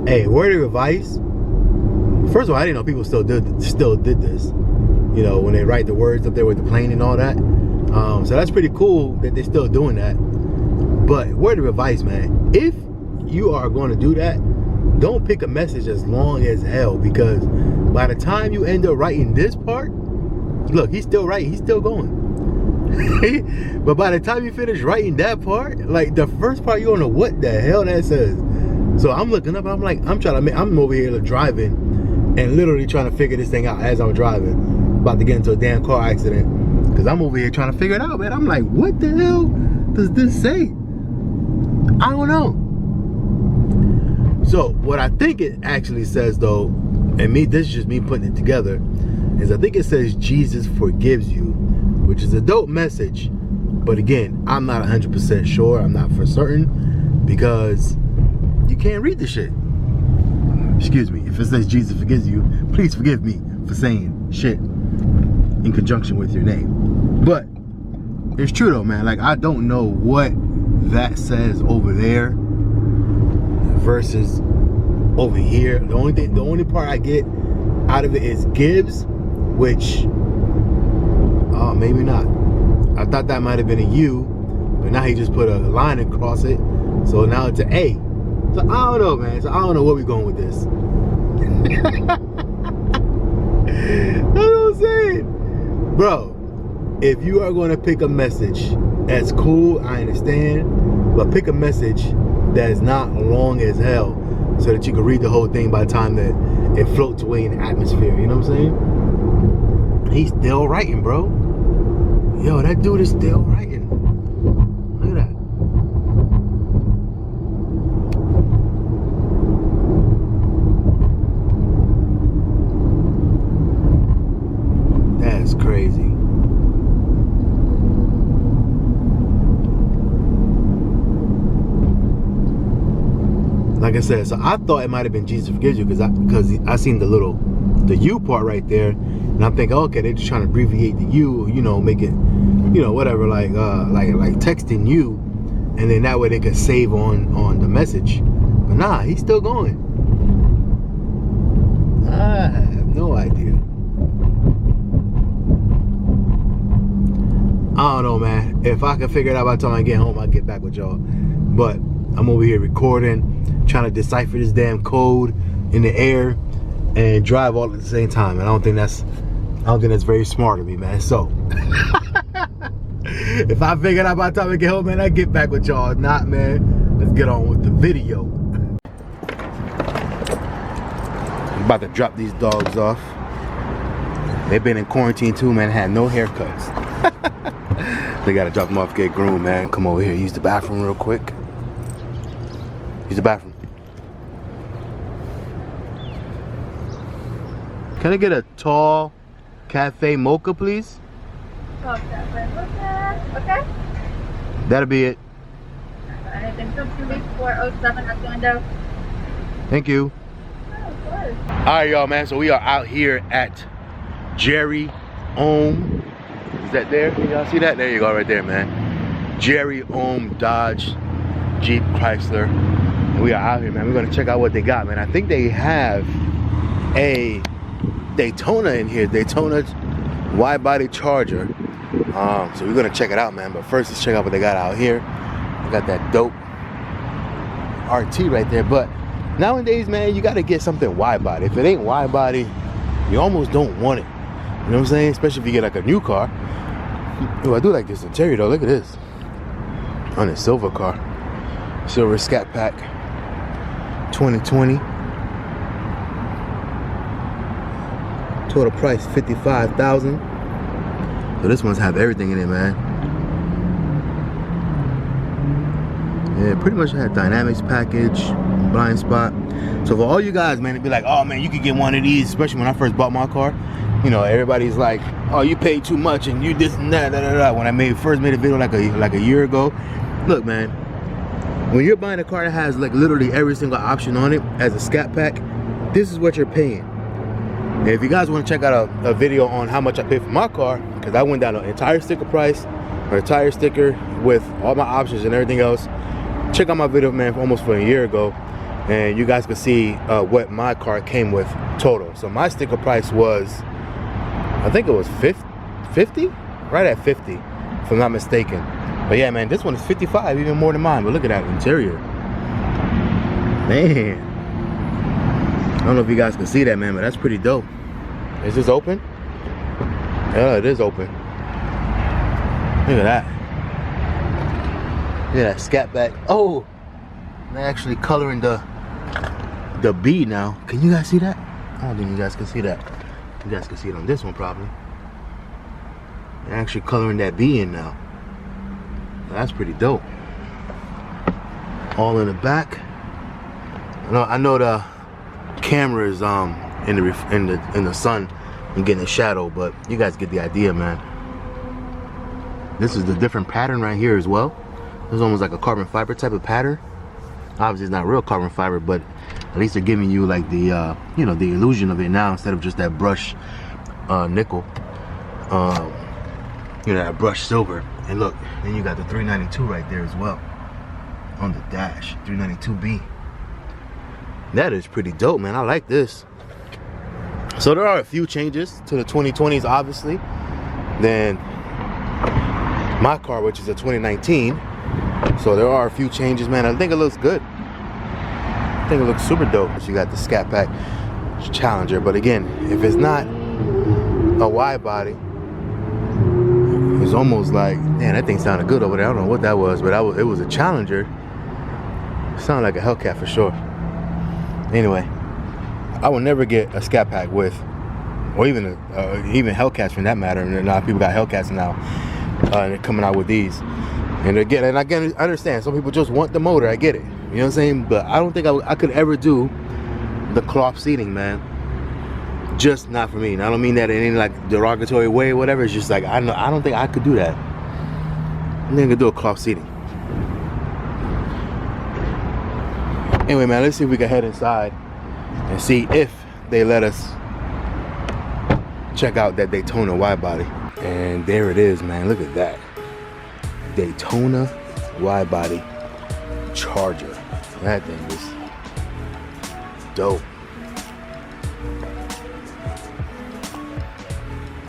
Hey, word of advice. First of all, I didn't know people still did this. You know, when they write the words up there with the plane and all that. So that's pretty cool that they're still doing that. But word of advice, man, if you are going to do that, don't pick a message as long as hell, because by the time you end up writing this part, look, he's still writing, he's still going. But by the time you finish writing that part, like the first part, you don't know what the hell that says. So I'm looking up, I'm like, I'm over here driving and literally trying to figure this thing out as I'm driving, about to get into a damn car accident, because I'm over here trying to figure it out, man. I'm like, what the hell does this say? I don't know. So what I think it actually says, though, and this is just me putting it together, is I think it says Jesus forgives you, which is a dope message. But again, I'm not 100% sure. I'm not for certain, because you can't read the shit. Excuse me. If it says Jesus forgives you, please forgive me for saying shit in conjunction with your name. But it's true though, man. Like, I don't know what that says over there versus over here. The only part I get out of it is gives, which maybe not. I thought that might have been a U, but now he just put a line across it, so now it's an A. So I don't know, man. So I don't know where we're going with this. That's what I'm saying, bro. If you are going to pick a message, that's cool, I understand, but pick a message that is not long as hell, so that you can read the whole thing by the time that it floats away in the atmosphere. You know what I'm saying? He's still writing, bro. Yo, that dude is still writing. Look at that. That's crazy. Like I said, so I thought it might have been Jesus forgives you, because I seen the U part right there, and I'm thinking, okay, they're just trying to abbreviate the U, you know, make it, you know, whatever, like texting you, and then that way they can save on the message. But nah, he's still going. I have no idea. I don't know, man. If I can figure it out by the time I get home, I'll get back with y'all. But I'm over here recording, trying to decipher this damn code in the air and drive all at the same time. And I don't think that's very smart of me, man. So if I figure it out by the time I get home, man, I get back with y'all. If not, man, let's get on with the video. I'm about to drop these dogs off. They've been in quarantine too, man. Had no haircuts. They gotta drop them off, get groomed, man. Come over here, use the bathroom real quick. Use the bathroom. Can I get a tall cafe mocha, please? Tall cafe mocha, okay? That'll be it. Anything from 407 at the window. Thank you. Oh, of course. Alright, y'all, man. So we are out here at Jerry Ohm. Is that there? Can y'all see that? There you go, right there, man. Jerry Ohm Dodge Jeep Chrysler. And we are out here, man. We're gonna check out what they got, man. I think they have a Daytona in here. Daytona wide-body Charger. So we're gonna check it out, man. But first, let's check out what they got out here. They got that dope RT right there. But nowadays, man, you gotta get something wide-body. If it ain't wide-body, you almost don't want it. You know what I'm saying? Especially if you get like a new car. Oh, I do like this interior though. Look at this. On a silver car. Silver Scat Pack 2020. Total price $55,000. So this one's have everything in it, man. Yeah, pretty much had dynamics package, blind spot. So for all you guys, man, it'd be like, oh man, you could get one of these, especially when I first bought my car. You know, everybody's like, oh, you paid too much and you this and that, da, da, da. When I first made a video like a year ago. Look, man, when you're buying a car that has like literally every single option on it as a Scat Pack, this is what you're paying. And if you guys want to check out a video on how much I paid for my car, because I went down an entire sticker price, or a tire sticker with all my options and everything else, check out my video, man, almost for a year ago. and you guys can see what my car came with total. So my sticker price was, I think it was 50, right at 50, if I'm not mistaken. But yeah, man, this one is 55, even more than mine. But look at that interior, man. I don't know if you guys can see that, man, but that's pretty dope. Is this open? Yeah, it is open. Look at that. Look at that Scat back. Oh, they're actually coloring the B now. Can you guys see that? I don't think you guys can see that. You guys can see it on this one probably. They're actually coloring that B in now. That's pretty dope. All in the back. I know the camera is in the sun and getting a shadow, but you guys get the idea, man. This is the different pattern right here as well. It's almost like a carbon fiber type of pattern. Obviously it's not real carbon fiber, but at least they're giving you like the you know, the illusion of it now, instead of just that brush nickel, you know, that brush silver. And look, then you got the 392 right there as well on the dash. 392B. That is pretty dope, man. I like this. So there are a few changes to the 2020s, obviously, than my car, which is a 2019. So there are a few changes, man. I think it looks good. I think it looks super dope. So you got the Scat Pack Challenger, but again, if it's not a wide body, it's almost like, man, that thing sounded good over there. I don't know what that was, but it was a Challenger. It sounded like a Hellcat for sure. Anyway, I will never get a Scat Pack with, or even Hellcats for that matter. And a lot of people got Hellcats now, and they're coming out with these. And again, I understand, some people just want the motor. I get it. You know what I'm saying? But I don't think I could ever do the cloth seating, man. Just not for me. And I don't mean that in any like derogatory way or whatever. It's just like I don't think I could do that. I think I could do a cloth seating. Anyway, man, let's see if we can head inside and see if they let us check out that Daytona wide body. And there it is, man. Look at that. Daytona wide body Charger. That thing is dope.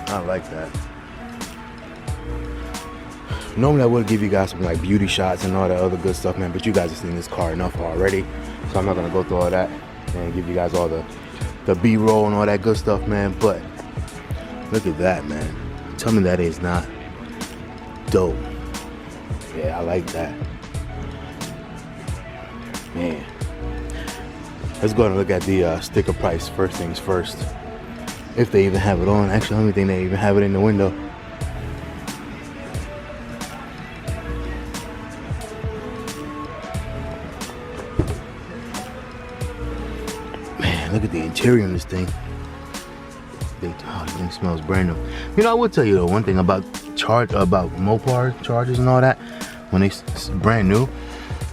I like that. Normally I would give you guys some like beauty shots and all that other good stuff, man, but you guys have seen this car enough already, so I'm not gonna go through all that and give you guys all the B-roll and all that good stuff, man. But look at that, man. Tell me that is not dope. Yeah, I like that, man. Let's go and look at the sticker price. First things first, if they even have it on. Actually, I don't think they even have it in the window. Man, look at the interior on this thing. Oh, this thing smells brand new. You know, I would tell you though, one thing about Mopar chargers and all that, when they brand new,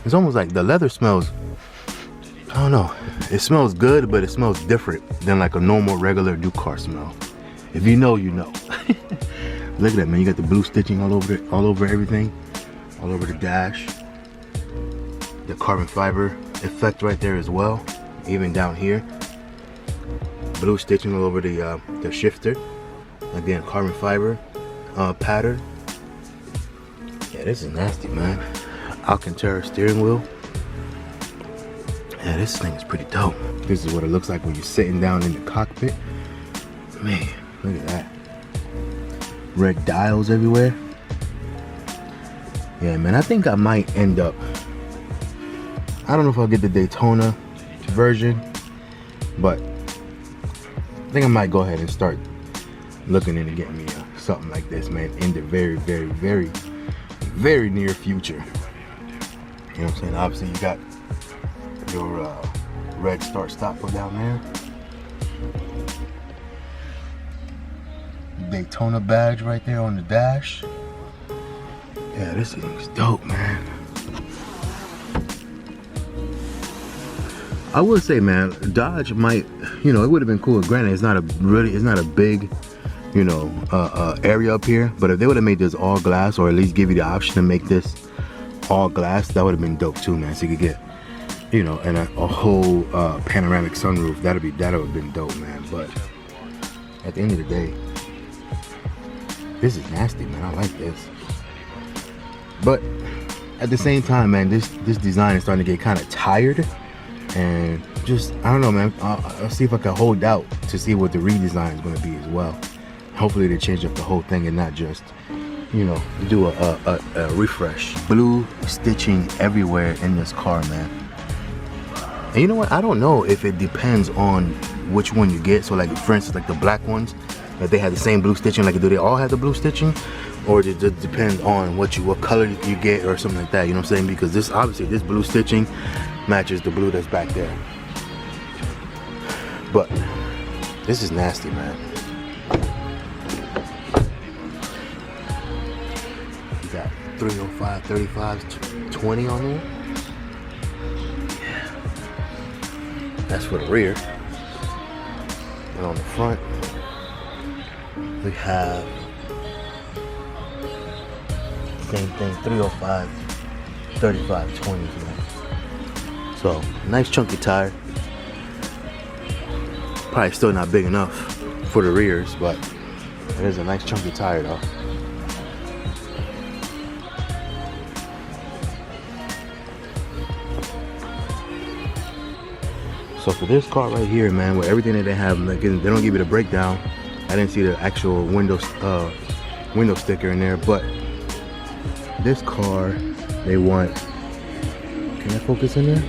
it's almost like the leather smells, I don't know, it smells good, but it smells different than like a normal regular new car smell. If you know, you know. Look at that, man. You got the blue stitching all over it, all over everything, all over the dash. The carbon fiber effect right there as well, even down here. Blue stitching all over the shifter. Again, carbon fiber pattern. Yeah, this is nasty, man. Alcantara steering wheel. Yeah, this thing is pretty dope. This is what it looks like when you're sitting down in the cockpit. Man, look at that. Red dials everywhere. Yeah, man, I think I might end up, I don't know if I'll get the Daytona version, but I think I might go ahead and start looking into getting me something like this, man, in the very, very, very, very near future. You know what I'm saying? Obviously, you got your red start stop down there. Daytona badge right there on the dash. Yeah, this thing's dope, man. I would say, man, Dodge might, you know, it would have been cool. Granted, it's not a big, you know, area up here. But if they would have made this all glass, or at least give you the option to make this all glass, that would have been dope too, man. So you could get you know, and a whole panoramic sunroof. That would have been dope, man. But at the end of the day, this is nasty, man. I like this. But at the same time, man, this design is starting to get kind of tired, and just, I don't know, man. I'll see if I can hold out to see what the redesign is going to be as well. Hopefully they change up the whole thing and not just, you know, do a refresh. Blue stitching everywhere in this car, man. And you know what? I don't know if it depends on which one you get. So like, for instance, like the black ones, that they have the same blue stitching. Like, do they all have the blue stitching, or it just depends on what color you get or something like that? You know what I'm saying? Because this, obviously, this blue stitching matches the blue that's back there. But this is nasty, man. You got 305, 35, 20 on there. That's for the rear. And on the front, we have same thing, 305, 35, 20s, man. So, nice chunky tire. Probably still not big enough for the rears, but it is a nice chunky tire though. So for this car right here, man, with everything that they have, like, they don't give you the breakdown. I didn't see the actual window sticker in there, but this car, they want, can I focus in there?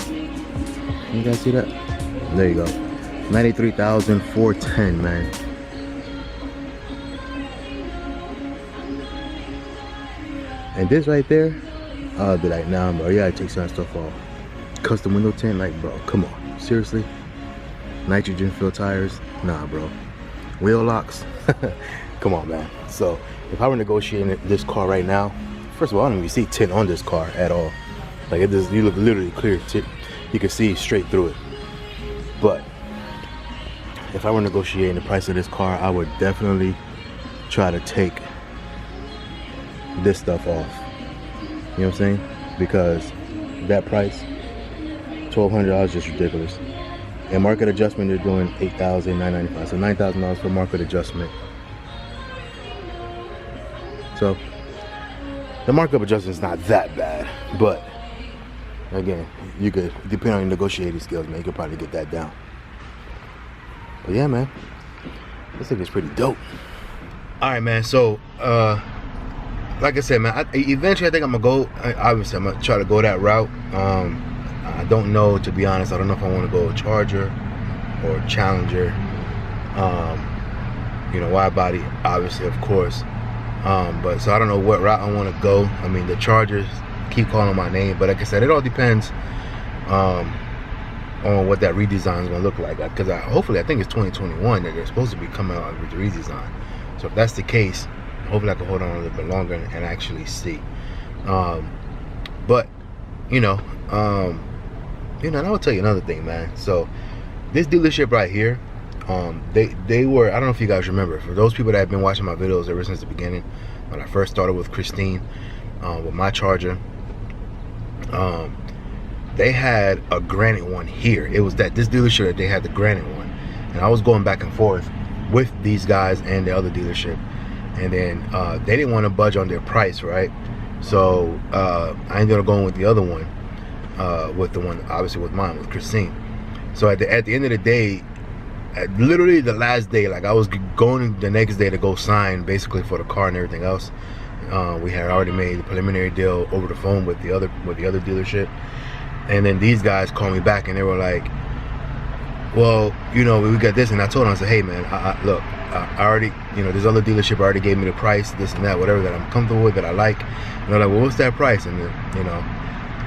Can you guys see that? There you go. 93,410, man. And this right there, I'll be like, nah, bro, you gotta take some stuff off. Custom window tint, like, bro, come on. Seriously? Nitrogen filled tires? Nah, bro. Wheel locks? Come on, man. So, if I were negotiating this car right now, first of all, I don't even see tint on this car at all. Like, it just, you look literally clear. You can see straight through it. But if I were negotiating the price of this car, I would definitely try to take this stuff off. You know what I'm saying? Because that price, $1,200, is just ridiculous. And market adjustment, they're doing $8,995. So $9,000 for market adjustment. So the markup adjustment is not that bad, but again, you could, depending on your negotiating skills, man, you could probably get that down. But yeah, man, this thing is pretty dope. All right, man. So, like I said, man, eventually I think I'm gonna go. Obviously, I'm gonna try to go that route. I don't know, to be honest. I don't know if I want to go Charger or Challenger. You know, wide body, obviously, of course. But so I don't know what route I want to go. I mean, the Chargers keep calling my name, but like I said, it all depends on what that redesign is going to look like. Because hopefully, I think it's 2021 that they're supposed to be coming out with the redesign. So if that's the case, hopefully I can hold on a little bit longer and actually see. But you know, and I will tell you another thing, man. So this dealership right here, they were, I don't know if you guys remember, for those people that have been watching my videos ever since the beginning, when I first started with Christine, with my Charger, they had a granite one here. It was this dealership that they had the granite one, and I was going back and forth with these guys and the other dealership, and then they didn't want to budge on their price, right? So I ended up going with the other one, with the one, obviously, with mine, with Christine. So at the end of the day, literally the last day, like I was going the next day to go sign basically for the car and everything else. We had already made the preliminary deal over the phone with the other dealership, and then these guys called me back and they were like, well, you know, we got this. And I told them, I said, hey man, look, I already, you know, this other dealership already gave me the price, this and that, whatever that I'm comfortable with, that I like. And they're like, well, what's that price? And then, you know,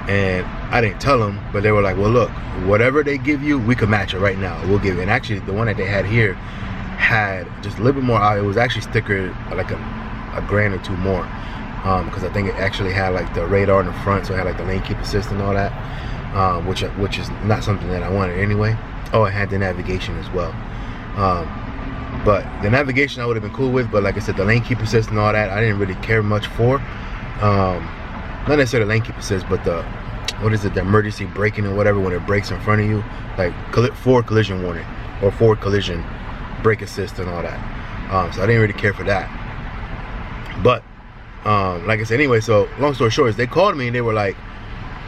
and I didn't tell them, but they were like, well, look, whatever they give you, we could match it right now. We'll give it. And actually, the one that they had here had just a little bit more out. It was actually stickered like a grand or two more, because I think it actually had like the radar in the front, so it had like the lane keep assist and all that, which is not something that I wanted anyway. Oh, it had the navigation as well. But the navigation I would have been cool with, but like I said, the lane keep assist and all that, I didn't really care much for. Not necessarily lane keep assist, but the what is it, the emergency braking or whatever, when it brakes in front of you, like forward collision warning or forward collision brake assist and all that. So I didn't really care for that. But like I said, anyway, so long story short is they called me and they were like,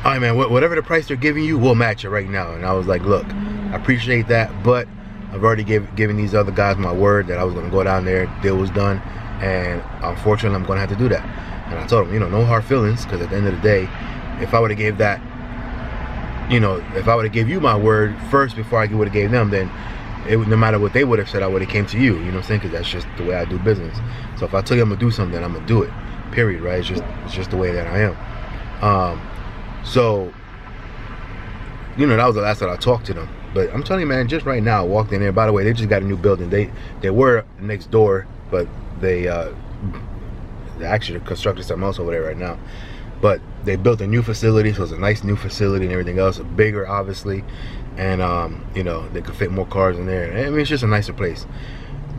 all right, man, whatever the price they're giving you, we'll match it right now. And I was like, look, I appreciate that, but I've already given these other guys my word that I was going to go down there, deal was done, and unfortunately I'm going to have to do that. And I told them, you know, no hard feelings, because at the end of the day, if I would have gave that, you know, if I would have gave you my word first before I would have gave them, then it would, no matter what they would have said, I would have came to you. You know what I'm saying? Because that's just the way I do business. So if I tell you I'm gonna do something, I'm gonna do it. Period. Right? It's just the way that I am. So, you know, that was the last time I talked to them. But I'm telling you, man, just right now, I walked in there. By the way, they just got a new building. They were next door, but they actually constructed something else over there right now. But they built a new facility, so it's a nice new facility and everything else. Bigger, obviously, and you know, they could fit more cars in there. I mean, it's just a nicer place.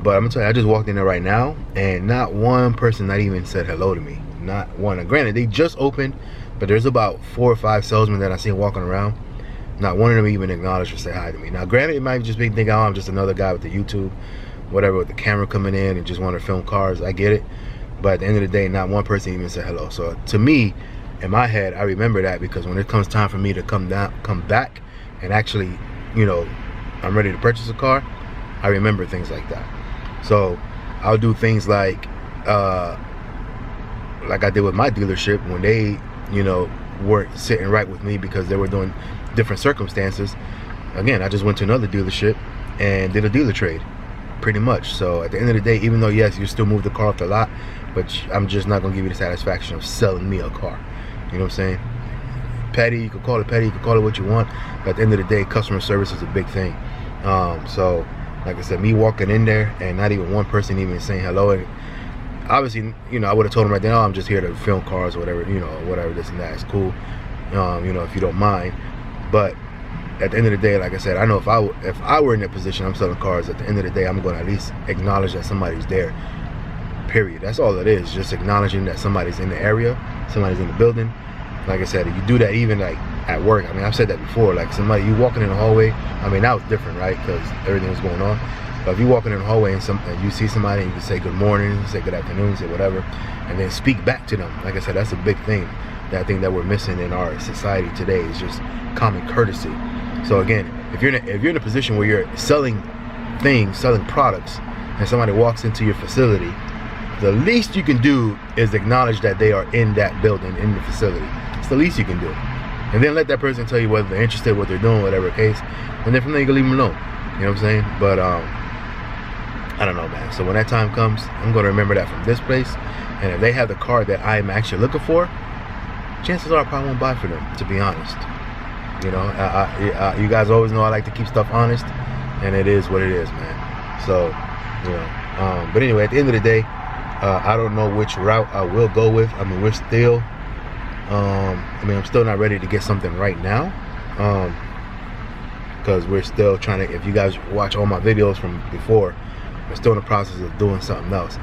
But I'm gonna tell you, I just walked in there right now, and not one person not even said hello to me. Not one. And granted, they just opened, but there's about 4 or 5 salesmen that I see walking around. Not one of them even acknowledged or say hi to me. Now, granted, it might just be thinking, oh, I'm just another guy with the YouTube, whatever, with the camera coming in and just want to film cars. I get it. But at the end of the day, not one person even said hello. So to me, in my head, I remember that, because when it comes time for me to come back and actually, you know, I'm ready to purchase a car, I remember things like that. So I'll do things like I did with my dealership when they, you know, weren't sitting right with me because they were doing different circumstances. Again, I just went to another dealership and did a dealer trade, pretty much. So at the end of the day, even though yes, you still move the car off the lot, but I'm just not gonna give you the satisfaction of selling me a car. You know what I'm saying? Petty, you can call it petty, you can call it what you want, but at the end of the day, customer service is a big thing. So like I said, me walking in there and not even one person even saying hello, and obviously, you know, I would have told them right then, oh, I'm just here to film cars or whatever, you know, whatever, this and that, it's cool, you know, if you don't mind. But at the end of the day, like I said, I know if I were in that position, I'm selling cars, at the end of the day, I'm going to at least acknowledge that somebody's there, period. That's all it is, just acknowledging that somebody's in the area, somebody's in the building. Like I said, you do that even like at work. I mean, I've said that before, like somebody, you walking in the hallway, I mean, now it's different, right, because everything was going on. But if you walking in the hallway and you see somebody, and you can say good morning, say good afternoon, say whatever, and then speak back to them. Like I said, that's a big thing. That thing that we're missing in our society today is just common courtesy. So again, if you're in a position where you're selling things, selling products, and somebody walks into your facility, the least you can do is acknowledge that they are in that building, in the facility. It's the least you can do. And then let that person tell you whether they're interested, what they're doing, whatever case. And then from there you can leave them alone. You know what I'm saying? But I don't know, man. So when that time comes, I'm going to remember that from this place. And if they have the car that I'm actually looking for, chances are I probably won't buy for them, to be honest. You know, you guys always know I like to keep stuff honest, and it is what it is, man. So, you know, but anyway, at the end of the day, I don't know which route I will go with. I mean, we're still, I'm still not ready to get something right now, because we're still trying to, if you guys watch all my videos from before, we're still in the process of doing something else.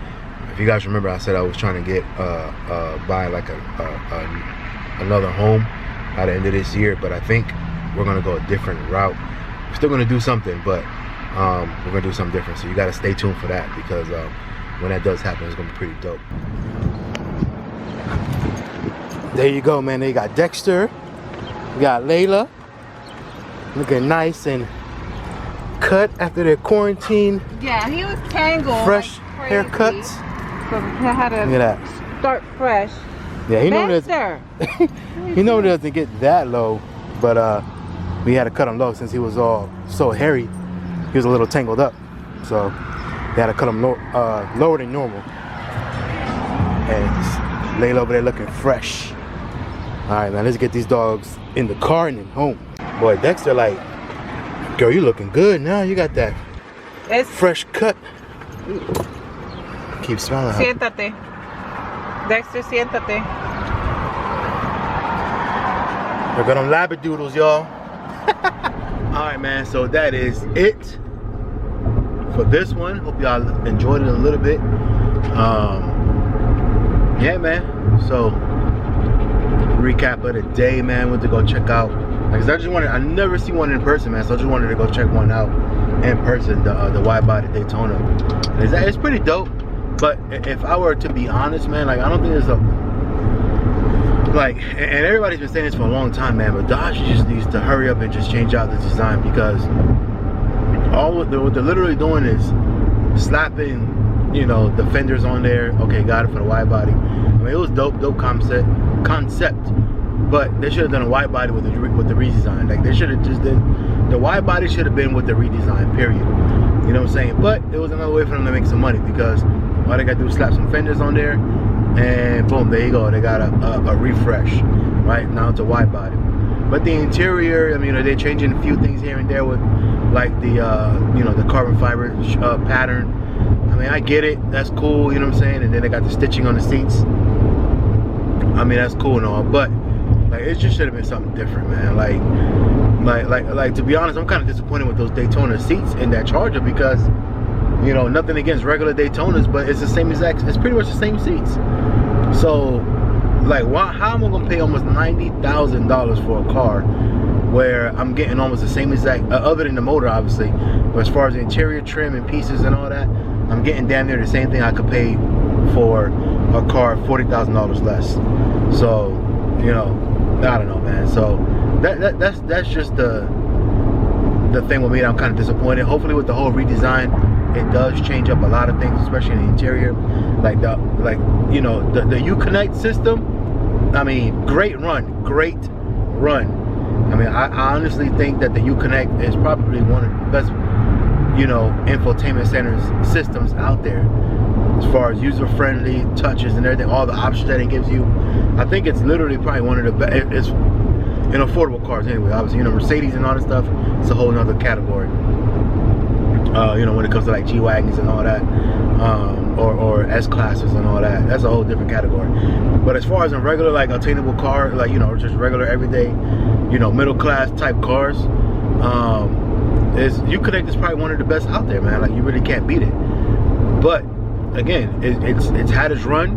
If you guys remember, I said I was trying to get, buy like another home by the end of this year, but I think we're gonna go a different route. We're still gonna do something, but we're gonna do something different. So you gotta stay tuned for that, because when that does happen, it's gonna be pretty dope. There you go, man. They got Dexter, we got Layla, looking nice and cut after their quarantine. Yeah, he was tangled. Fresh like haircuts. So he had to Look at that. start fresh. Yeah, he know he know it doesn't get that low, but we had to cut him low since he was all so hairy. He was a little tangled up, so we had to cut him lower than normal. And Layla over there looking fresh. All right, man, let's get these dogs in the car and then home. Boy, Dexter, like, girl, you looking good now. You got that fresh cut. Keep smiling. Siéntate. Dexter, siéntate. Look at them labradoodles, y'all. Alright, man, so that is it for this one. Hope y'all enjoyed it a little bit. Yeah, man. So recap of the day, man. Went to go check out, because I never see one in person, man, so I just wanted to go check one out in person, the wide-body Daytona. It's pretty dope, but if I were to be honest, man, like, I don't think there's a, like, and everybody's been saying this for a long time, man, but Dodge just needs to hurry up and just change out the design, because what they're literally doing is slapping, you know, the fenders on there. Okay, got it for the wide body. I mean, it was dope concept, but they should have done a wide body with the redesign. Like, they should have just did, the wide body should have been with the redesign, period. You know what I'm saying? But it was another way for them to make some money, because all they got to do is slap some fenders on there, and boom, there you go. They got a refresh, right? Now it's a wide body. But the interior, I mean, they're changing a few things here and there with, like, the you know, the carbon fiber pattern. I mean, I get it, that's cool, you know what I'm saying? And then they got the stitching on the seats. I mean, that's cool and all, but like, it just should have been something different, man. Like to be honest, I'm kind of disappointed with those Daytona seats in that Charger, because, you know, nothing against regular Daytonas, but it's the same exact, it's pretty much the same seats. So, like, how am I gonna pay almost $90,000 for a car where I'm getting almost the same exact, other than the motor, obviously, but as far as the interior trim and pieces and all that, I'm getting damn near the same thing I could pay for a car $40,000 less. So, you know, I don't know, man. So that's just the thing with me that I'm kind of disappointed. Hopefully with the whole redesign, it does change up a lot of things, especially in the interior. Like you know, the Uconnect system, I mean, great run. I mean, I honestly think that the Uconnect is probably one of the best, you know, infotainment centers systems out there, as far as user-friendly touches and everything, all the options that it gives you. I think it's literally probably one of the best. It's in affordable cars anyway. Obviously, you know, Mercedes and all this stuff, it's a whole nother category. You know, when it comes to like G-Wagons and all that, or S-classes and all that, that's a whole different category. But as far as a regular, like, attainable car, like, you know, just regular everyday, you know, middle class type cars, Uconnect is probably one of the best out there, man. Like, you really can't beat it. But again, it's had its run,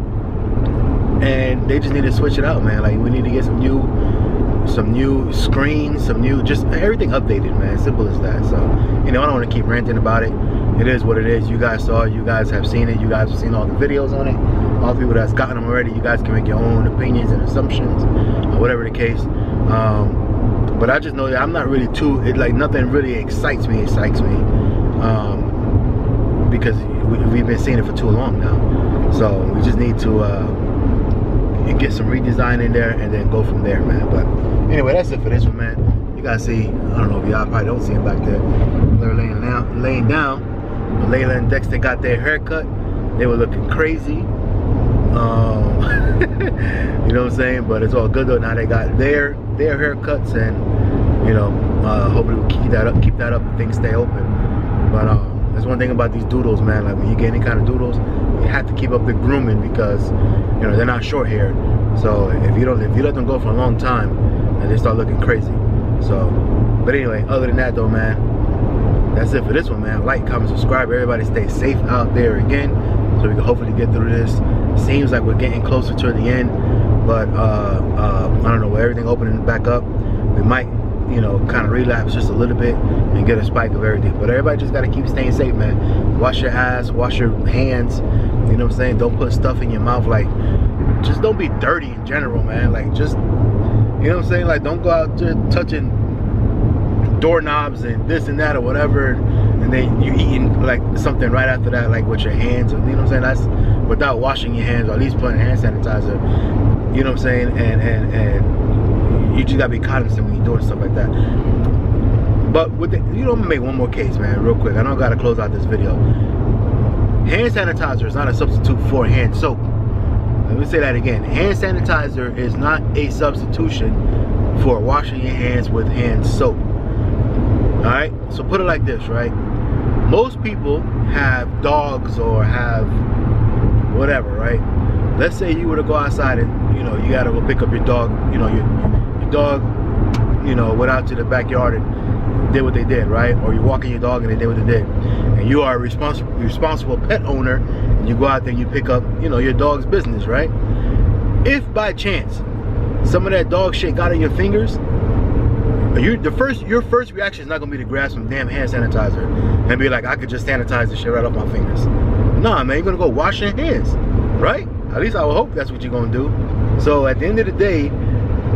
and they just need to switch it out, man. Like, we need to get some new screens, just everything updated, man. Simple as that. So, you know, I don't want to keep ranting about it. It is what it is. You guys saw it, you guys have seen it, you guys have seen all the videos on it. All the people that's gotten them already, you guys can make your own opinions and assumptions, or whatever the case. But I just know that I'm not really like, nothing really excites me, because we've been seeing it for too long now. So we just need to get some redesign in there and then go from there, man. But anyway, that's it for this one, man. You guys see, I don't know if y'all probably don't see him back there. They're laying down. But Layla and Dexter got their haircut. They were looking crazy. You know what I'm saying? But it's all good though. Now they got their haircuts, and, you know, hopefully we'll keep that up and things stay open. But that's one thing about these doodles, man. Like, when you get any kind of doodles, you have to keep up the grooming, because, you know, they're not short haired. So if you let them go for a long time, and they start looking crazy. So, but anyway, other than that though, man, that's it for this one, man. Like, comment, subscribe. Everybody stay safe out there again, so we can hopefully get through this. Seems like we're getting closer to the end, but I don't know, with everything opening back up, we might, you know, kind of relapse just a little bit and get a spike of everything. But everybody just got to keep staying safe, man. Wash your ass, wash your hands, you know what I'm saying? Don't put stuff in your mouth. Like, just don't be dirty in general, man. Like, just, you know what I'm saying? Like, don't go out there touching doorknobs and this and that or whatever, and then you eating like something right after that, like with your hands, you know what I'm saying? That's without washing your hands, or at least putting hand sanitizer, you know what I'm saying? And you just gotta be cognizant when you're doing stuff like that. But with the, you know, I'm gonna make one more case, man, real quick. I know I gotta close out this video. Hand sanitizer is not a substitute for hand soap. Let me say that again. Hand sanitizer is not a substitution for washing your hands with hand soap. Alright, so put it like this, right? Most people have dogs or have whatever, right? Let's say you were to go outside and, you know, you gotta go pick up your dog, you know, your dog, you know, went out to the backyard and did what they did, right? Or you're walking your dog and they did what they did. And you are a responsible pet owner, and you go out there and you pick up, you know, your dog's business, right? If by chance some of that dog shit got in your fingers, your first reaction is not gonna be to grab some damn hand sanitizer and be like, I could just sanitize the shit right off my fingers. Nah, man, you're gonna go wash your hands, right? At least I would hope that's what you're gonna do. So at the end of the day,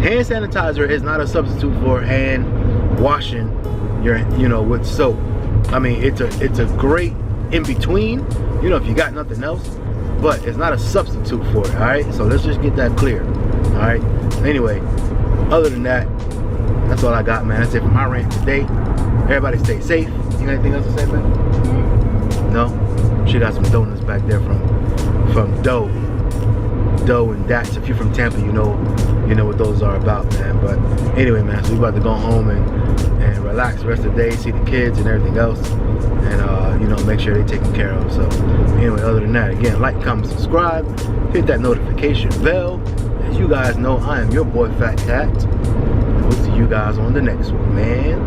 hand sanitizer is not a substitute for hand washing your, with soap. I mean, it's a great in between, if you got nothing else, but it's not a substitute for it. All right, so let's just get that clear. All right. Anyway, other than that, that's all I got, man. That's it for my rant today. Everybody stay safe. You got anything else to say, man? No? She got some donuts back there from Dough and Dats. If you're from Tampa, you know what those are about, man. But anyway, man, so we about to go home and relax the rest of the day, see the kids and everything else, and make sure they're taken care of. So anyway, other than that, again, like, comment, subscribe, hit that notification bell. As you guys know, I am your boy FaTKaT. We'll see you guys on the next one, man.